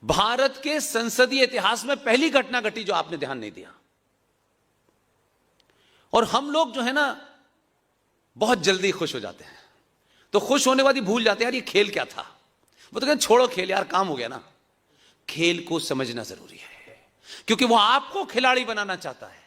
भारत के संसदीय इतिहास में पहली घटना घटी जो आपने ध्यान नहीं दिया। और हम लोग जो है ना बहुत जल्दी खुश हो जाते हैं, तो खुश होने बाद ही भूल जाते हैं यार ये खेल क्या था। वो तो कहते छोड़ो खेल यार, काम हो गया ना। खेल को समझना जरूरी है, क्योंकि वो आपको खिलाड़ी बनाना चाहता है।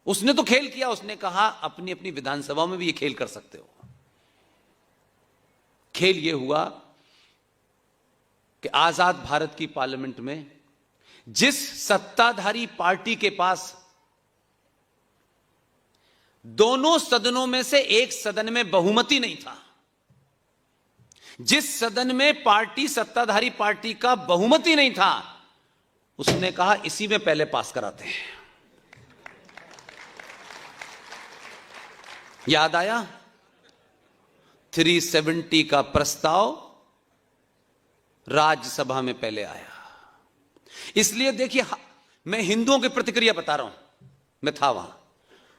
उसने तो खेल किया, उसने कहा अपनी अपनी विधानसभा में भी ये खेल कर सकते हो। खेल ये हुआ कि आजाद भारत की पार्लियामेंट में जिस सत्ताधारी पार्टी के पास दोनों सदनों में से एक सदन में बहुमति नहीं था, जिस सदन में पार्टी सत्ताधारी पार्टी का बहुमति नहीं था, उसने कहा इसी में पहले पास कराते हैं। याद आया 370 का प्रस्ताव राज्यसभा में पहले आया। इसलिए देखिए, मैं हिंदुओं की प्रतिक्रिया बता रहा हूं। मैं था वहां,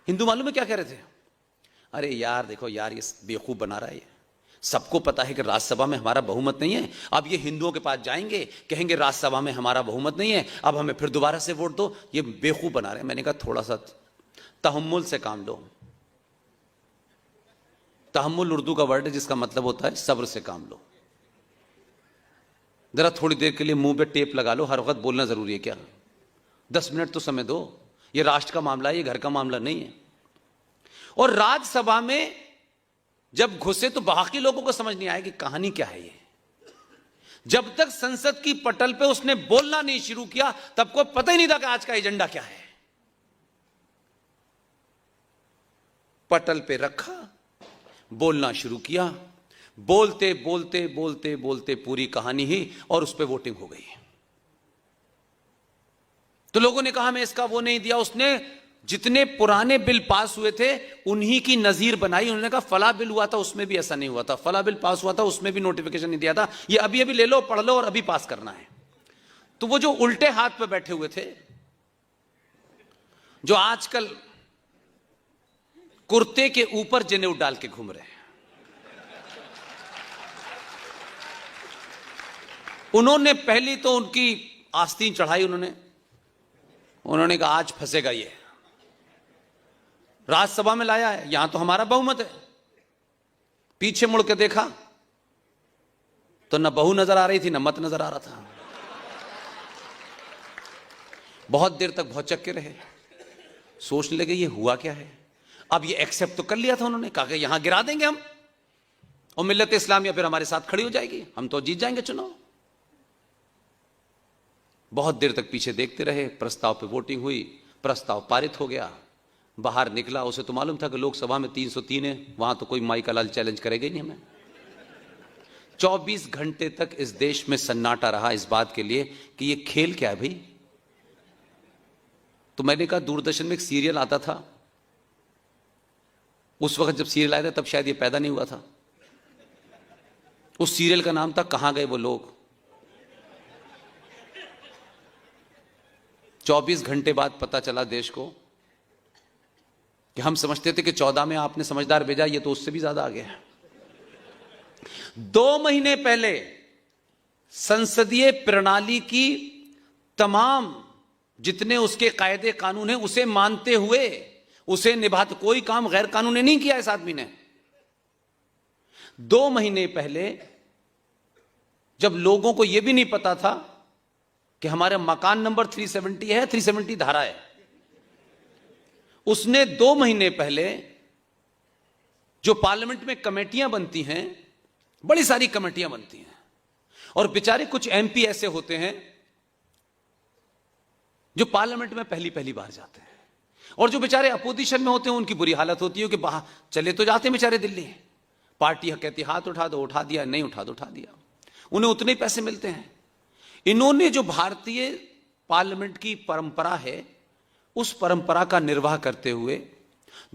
हिंदू मालूम है क्या कह रहे थे? अरे यार देखो यार, ये बेवकूफ बना रहा है। ये सबको पता है कि राज्यसभा में हमारा बहुमत नहीं है। अब ये हिंदुओं के पास जाएंगे, कहेंगे राज्यसभा में हमारा बहुमत नहीं है, अब हमें फिर दोबारा से वोट दो। ये बेवकूफ बना रहे हैं। मैंने कहा थोड़ा सा तहम्मुल से काम लो। तहम्मुल उर्दू का वर्ड है जिसका मतलब होता है सब्र से काम लो। जरा थोड़ी देर के लिए मुंह पे टेप लगा लो। हर वक्त बोलना जरूरी है क्या? 10 मिनट तो समय दो। ये राष्ट्र का मामला है, ये घर का मामला नहीं है। और राज्यसभा में जब घुसे तो बाकी लोगों को समझ नहीं आया कि कहानी क्या है। ये जब तक संसद की पटल पे उसने बोलना नहीं शुरू किया, तब को पता ही नहीं था कि आज का एजेंडा क्या है। पटल पे रखा, बोलना शुरू किया, बोलते बोलते बोलते बोलते पूरी कहानी ही, और उस पर वोटिंग हो गई। तो लोगों ने कहा मैं इसका वो नहीं दिया। उसने जितने पुराने बिल पास हुए थे उन्हीं की नजीर बनाई। उन्होंने कहा फला बिल हुआ था उसमें भी ऐसा नहीं हुआ था, फला बिल पास हुआ था उसमें भी नोटिफिकेशन नहीं दिया था, ये अभी अभी ले लो, पढ़ लो और अभी पास करना है। तो वो जो उल्टे हाथ पे बैठे हुए थे, जो आजकल कुर्ते के ऊपर जनेऊ डाल के घूम रहे हैं, उन्होंने पहली तो उनकी आस्तीन चढ़ाई। उन्होंने कहा आज फंसेगा ये। राज्यसभा में लाया है, यहां तो हमारा बहुमत है। पीछे मुड़ के देखा तो न बहू नजर आ रही थी, न मत नजर आ रहा था। बहुत देर तक भौचक्के रहे, सोचने लगे ये हुआ क्या है। अब ये एक्सेप्ट तो कर लिया था उन्होंने, कहा कि यहां गिरा देंगे हम और मिल्लत इस्लामिया फिर हमारे साथ खड़ी हो जाएगी, हम तो जीत जाएंगे चुनाव। बहुत देर तक पीछे देखते रहे। प्रस्ताव पे वोटिंग हुई, प्रस्ताव पारित हो गया। बाहर निकला, उसे तो मालूम था कि लोकसभा में 303 है, वहां तो कोई माई का लाल चैलेंज करेगा ही नहीं हमें। 24 घंटे तक इस देश में सन्नाटा रहा इस बात के लिए कि ये खेल क्या है भाई। तो मैंने कहा दूरदर्शन में एक सीरियल आता था, उस वक्त जब सीरियल आया था तब शायद ये पैदा नहीं हुआ था। उस सीरियल का नाम था कहां गए वो लोग। 24 घंटे बाद पता चला देश को कि हम समझते थे कि 14 में आपने समझदार भेजा, ये तो उससे भी ज्यादा आ गया। 2 महीने पहले संसदीय प्रणाली की तमाम जितने उसके कायदे कानून हैं उसे मानते हुए उसे निभाते, कोई काम गैर कानूनी नहीं किया इस आदमी ने। 2 महीने पहले जब लोगों को यह भी नहीं पता था कि हमारे मकान नंबर 370 है, 370 धारा है, उसने 2 महीने पहले जो पार्लियामेंट में कमेटियां बनती हैं, बड़ी सारी कमेटियां बनती हैं, और बेचारे कुछ एमपी ऐसे होते हैं जो पार्लियामेंट में पहली पहली बार जाते हैं, और जो बेचारे अपोजिशन में होते हैं उनकी बुरी हालत होती है कि बाहर चले तो जाते हैं बेचारे दिल्ली, पार्टी कहती हाथ उठा दो, उठा दिया, नहीं उठा दो, उठा दिया, उन्हें उतने ही पैसे मिलते हैं। इन्होंने जो भारतीय पार्लियामेंट की परंपरा है उस परंपरा का निर्वाह करते हुए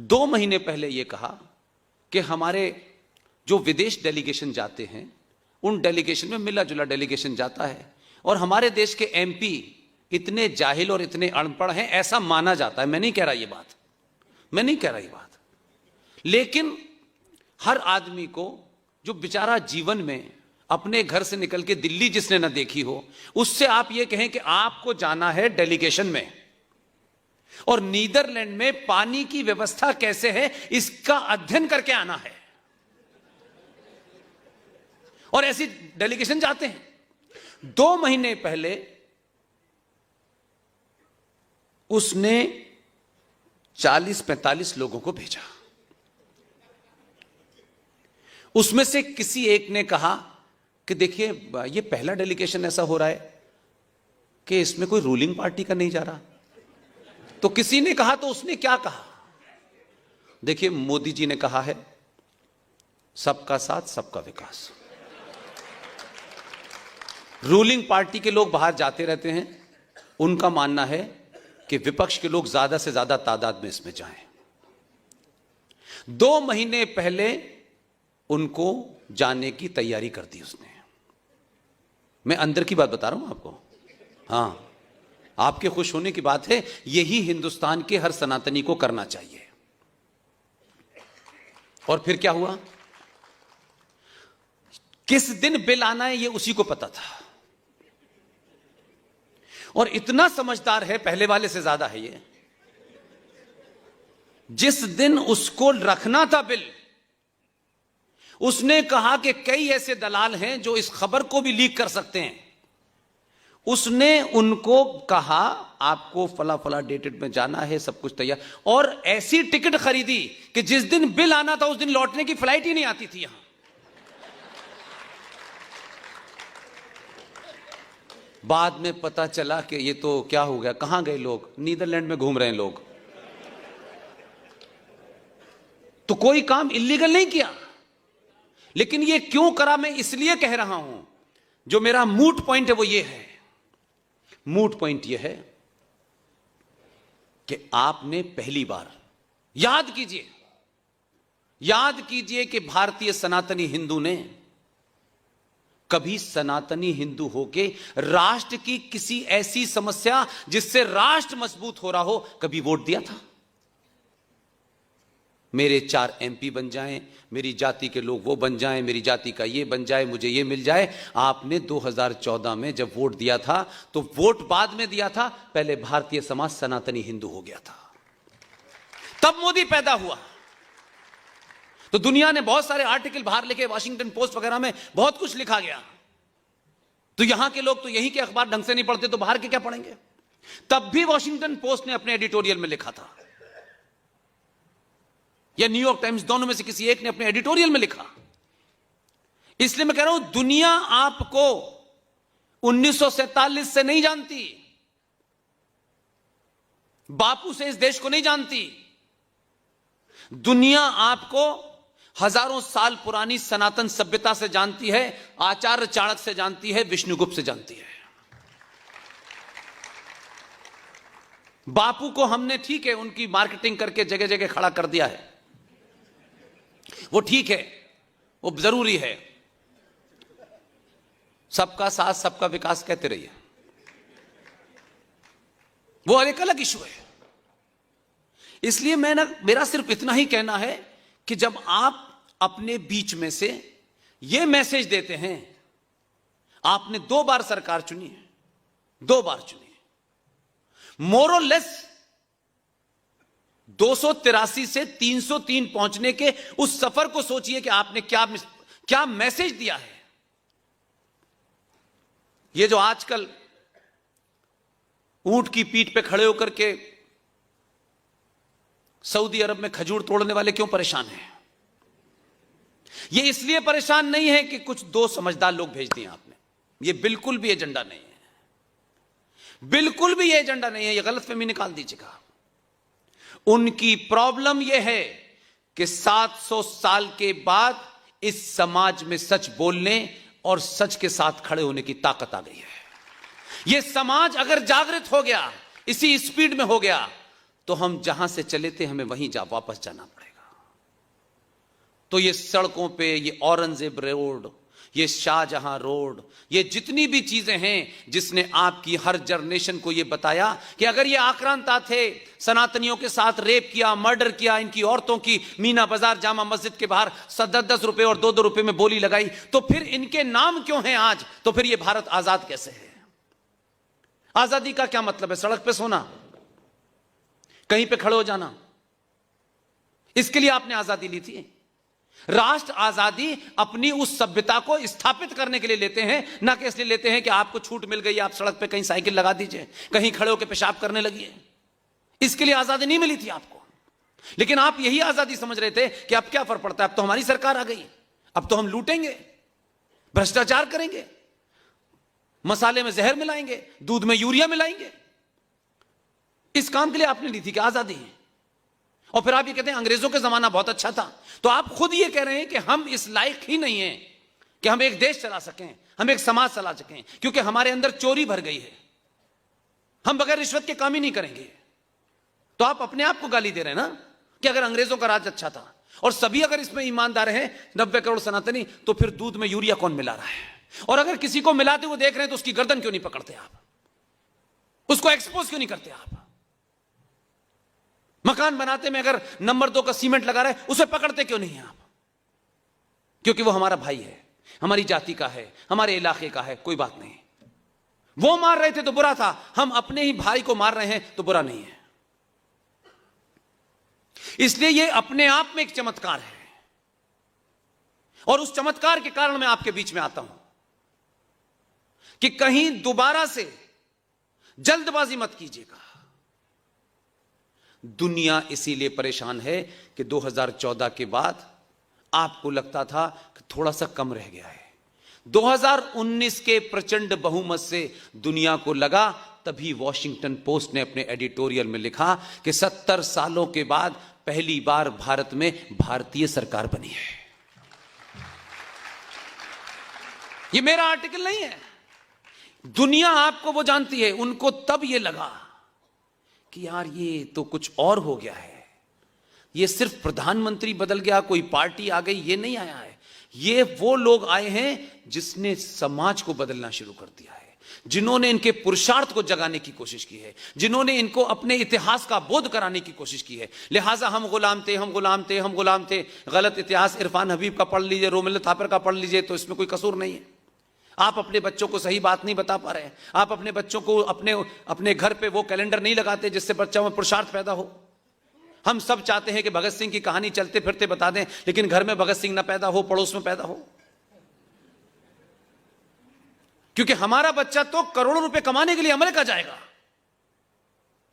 2 महीने पहले यह कहा कि हमारे जो विदेश डेलीगेशन जाते हैं उन डेलीगेशन में मिला जुला डेलीगेशन जाता है, और हमारे देश के एमपी इतने जाहिल और इतने अनपढ़ हैं ऐसा माना जाता है। मैं नहीं कह रहा ये बात, मैं नहीं कह रहा ये बात, लेकिन हर आदमी को जो बेचारा जीवन में अपने घर से निकल के दिल्ली जिसने ना देखी हो, उससे आप ये कहें कि आपको जाना है डेलीगेशन में और नीदरलैंड में पानी की व्यवस्था कैसे है इसका अध्ययन करके आना है, और ऐसी डेलीगेशन जाते हैं। 2 महीने पहले उसने 40-45 लोगों को भेजा। उसमें से किसी एक ने कहा कि देखिए ये पहला डेलीगेशन ऐसा हो रहा है कि इसमें कोई रूलिंग पार्टी का नहीं जा रहा। तो किसी ने कहा, तो उसने क्या कहा, देखिए मोदी जी ने कहा है सबका साथ सबका विकास। रूलिंग पार्टी के लोग बाहर जाते रहते हैं, उनका मानना है कि विपक्ष के लोग ज्यादा से ज्यादा तादाद में इसमें जाएं। 2 महीने पहले उनको जाने की तैयारी कर दी उसने। मैं अंदर की बात बता रहा हूं आपको, हां, आपके खुश होने की बात है। यही हिंदुस्तान के हर सनातनी को करना चाहिए। और फिर क्या हुआ, किस दिन बिल आना है ये उसी को पता था, और इतना समझदार है, पहले वाले से ज्यादा है ये। जिस दिन उसको रखना था बिल, उसने कहा कि कई ऐसे दलाल हैं जो इस खबर को भी लीक कर सकते हैं। उसने उनको कहा आपको फला फला डेटेड में जाना है, सब कुछ तैयार, और ऐसी टिकट खरीदी कि जिस दिन बिल आना था उस दिन लौटने की फ्लाइट ही नहीं आती थी यहां। बाद में पता चला कि ये तो क्या हो गया, कहां गए लोग, नीदरलैंड में घूम रहे हैं लोग। तो कोई काम इलीगल नहीं किया, लेकिन ये क्यों करा मैं इसलिए कह रहा हूं, जो मेरा मूट पॉइंट है वो ये है, मूट पॉइंट ये है कि आपने पहली बार याद कीजिए कि भारतीय सनातनी हिंदू ने कभी सनातनी हिंदू होके राष्ट्र की किसी ऐसी समस्या जिससे राष्ट्र मजबूत हो रहा हो कभी वोट दिया था? मेरे 4 MP बन जाएं, मेरी जाति के लोग वो बन जाएं, मेरी जाति का ये बन जाए, मुझे ये मिल जाए। आपने 2014 में जब वोट दिया था तो वोट बाद में दिया था, पहले भारतीय समाज सनातनी हिंदू हो गया था, तब मोदी पैदा हुआ। तो दुनिया ने बहुत सारे आर्टिकल बाहर लिखे, वॉशिंगटन पोस्ट वगैरह में बहुत कुछ लिखा गया। तो यहां के लोग तो यही के अखबार ढंग से नहीं पढ़ते, तो बाहर के क्या पढ़ेंगे? तब भी वॉशिंगटन पोस्ट ने अपने एडिटोरियल में लिखा था, या न्यूयॉर्क टाइम्स, दोनों में से किसी एक ने अपने एडिटोरियल में लिखा। इसलिए मैं कह रहा हूं, दुनिया आपको 1947 से नहीं जानती, बापू से इस देश को नहीं जानती। दुनिया आपको हजारों साल पुरानी सनातन सभ्यता से जानती है, आचार्य चाणक्य से जानती है, विष्णुगुप्त से जानती है। बापू को हमने, ठीक है, उनकी मार्केटिंग करके जगह जगह खड़ा कर दिया है, वो ठीक है, वो जरूरी है, सबका साथ सबका विकास कहते रहिए, वो एक अलग इशू है। इसलिए मेरा सिर्फ इतना ही कहना है कि जब आप अपने बीच में से ये मैसेज देते हैं, आपने 2 बार सरकार चुनी है, 2 बार चुनी है, मोर और लेस 283 से 303 पहुंचने के उस सफर को सोचिए कि आपने क्या मैसेज दिया है। ये जो आजकल ऊंट की पीठ पे खड़े होकर के सऊदी अरब में खजूर तोड़ने वाले क्यों परेशान हैं? ये इसलिए परेशान नहीं है कि कुछ 2 समझदार लोग भेज दिए आपने, ये बिल्कुल भी एजेंडा नहीं है, बिल्कुल भी ये एजेंडा नहीं है, ये गलतफहमी निकाल दीजिएगा। उनकी प्रॉब्लम यह है कि 700 साल के बाद इस समाज में सच बोलने और सच के साथ खड़े होने की ताकत आ गई है। यह समाज अगर जागृत हो गया, इसी स्पीड में हो गया, तो हम जहां से चले थे हमें वहीं वापस जाना पड़ेगा। तो ये सड़कों पे, ये औरंगजेब रोड, ये शाहजहां रोड, ये जितनी भी चीजें हैं जिसने आपकी हर जनरेशन को ये बताया कि अगर ये आक्रांता थे, सनातनियों के साथ रेप किया, मर्डर किया, इनकी औरतों की मीना बाजार जामा मस्जिद के बाहर 10-10 रुपए और 2-2 रुपए में बोली लगाई, तो फिर इनके नाम क्यों हैं आज? तो फिर ये भारत आजाद कैसे है? आजादी का क्या मतलब है? सड़क पे सोना, कहीं पे खड़े हो जाना, इसके लिए आपने आजादी ली थी? राष्ट्र आजादी अपनी उस सभ्यता को स्थापित करने के लिए लेते हैं, ना कि इसलिए लेते हैं कि आपको छूट मिल गई, आप सड़क पे कहीं साइकिल लगा दीजिए, कहीं खड़े होकर पेशाब करने लगिए। इसके लिए आजादी नहीं मिली थी आपको। लेकिन आप यही आजादी समझ रहे थे कि अब क्या फर्क पड़ता है, अब तो हमारी सरकार आ गई, अब तो हम लूटेंगे, भ्रष्टाचार करेंगे, मसाले में जहर मिलाएंगे, दूध में यूरिया मिलाएंगे। इस काम के लिए आपने ली थी कि आजादी। और फिर आप ये कहते हैं अंग्रेजों का जमाना बहुत अच्छा था। तो आप खुद ये कह रहे हैं कि हम इस लायक ही नहीं हैं कि हम एक देश चला सकें, हम एक समाज चला सकें, क्योंकि हमारे अंदर चोरी भर गई है, हम बगैर रिश्वत के काम ही नहीं करेंगे। तो आप अपने आप को गाली दे रहे हैं ना कि अगर अंग्रेजों का राज अच्छा था और सभी अगर इसमें ईमानदार हैं 90 करोड़ सनातनी, तो फिर दूध में यूरिया कौन मिला रहा है? और अगर किसी को मिलाते हुए देख रहे हैं तो उसकी गर्दन क्यों नहीं पकड़ते आप? उसको एक्सपोज क्यों नहीं करते आप? मकान बनाते में अगर नंबर 2 का सीमेंट लगा रहा है, उसे पकड़ते क्यों नहीं आप? क्योंकि वो हमारा भाई है, हमारी जाति का है, हमारे इलाके का है, कोई बात नहीं। वो मार रहे थे तो बुरा था, हम अपने ही भाई को मार रहे हैं तो बुरा नहीं है। इसलिए ये अपने आप में एक चमत्कार है, और उस चमत्कार के कारण मैं आपके बीच में आता हूं कि कहीं दोबारा से जल्दबाजी मत कीजिएगा। दुनिया इसीलिए परेशान है कि 2014 के बाद आपको लगता था कि थोड़ा सा कम रह गया है। 2019 के प्रचंड बहुमत से दुनिया को लगा, तभी वॉशिंगटन पोस्ट ने अपने एडिटोरियल में लिखा कि 70 सालों के बाद पहली बार भारत में भारतीय सरकार बनी है। यह मेरा आर्टिकल नहीं है, दुनिया आपको वो जानती है। उनको तब यह लगा कि यार ये तो कुछ और हो गया है, ये सिर्फ प्रधानमंत्री बदल गया, कोई पार्टी आ गई, ये नहीं आया है। ये वो लोग आए हैं जिसने समाज को बदलना शुरू कर दिया है, जिन्होंने इनके पुरुषार्थ को जगाने की कोशिश की है, जिन्होंने इनको अपने इतिहास का बोध कराने की कोशिश की है। लिहाजा हम गुलाम थे, हम गुलाम थे, हम गुलाम थे, गलत इतिहास इरफान हबीब का पढ़ लीजिए, रोमिल थापर का पढ़ लीजिए, तो इसमें कोई कसूर नहीं है। आप अपने बच्चों को सही बात नहीं बता पा रहे हैं, आप अपने बच्चों को अपने घर पे वो कैलेंडर नहीं लगाते जिससे बच्चों में पुरुषार्थ पैदा हो। हम सब चाहते हैं कि भगत सिंह की कहानी चलते फिरते बता दें, लेकिन घर में भगत सिंह ना पैदा हो, पड़ोस में पैदा हो। क्योंकि हमारा बच्चा तो करोड़ों रुपए कमाने के लिए अमेरिका जाएगा,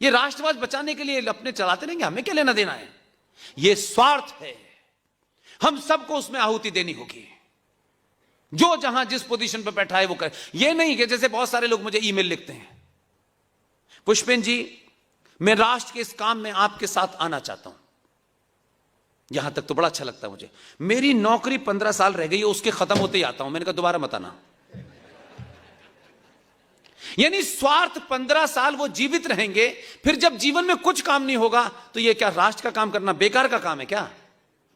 ये राष्ट्रवाद बचाने के लिए अपने चलाते रहेंगे, हमें क्या लेना देना है? ये स्वार्थ है, हम सबको उसमें आहुति देनी होगी। जो जहां जिस पोजीशन पर बैठा है वो करे। ये नहीं कि जैसे बहुत सारे लोग मुझे ईमेल लिखते हैं, पुष्पेन जी मैं राष्ट्र के इस काम में आपके साथ आना चाहता हूं। यहां तक तो बड़ा अच्छा लगता है मुझे, मेरी नौकरी 15 साल रह गई है, उसके खत्म होते ही आता हूं। मैंने कहा दोबारा मत आना। यानी स्वार्थ 15 साल वो जीवित रहेंगे, फिर जब जीवन में कुछ काम नहीं होगा तो ये क्या राष्ट्र का काम करना बेकार का काम है क्या?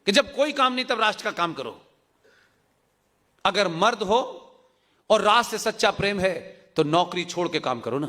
कि जब कोई काम नहीं तब राष्ट्र का काम करो। अगर मर्द हो और राष्ट्र से सच्चा प्रेम है तो नौकरी छोड़ के काम करो ना।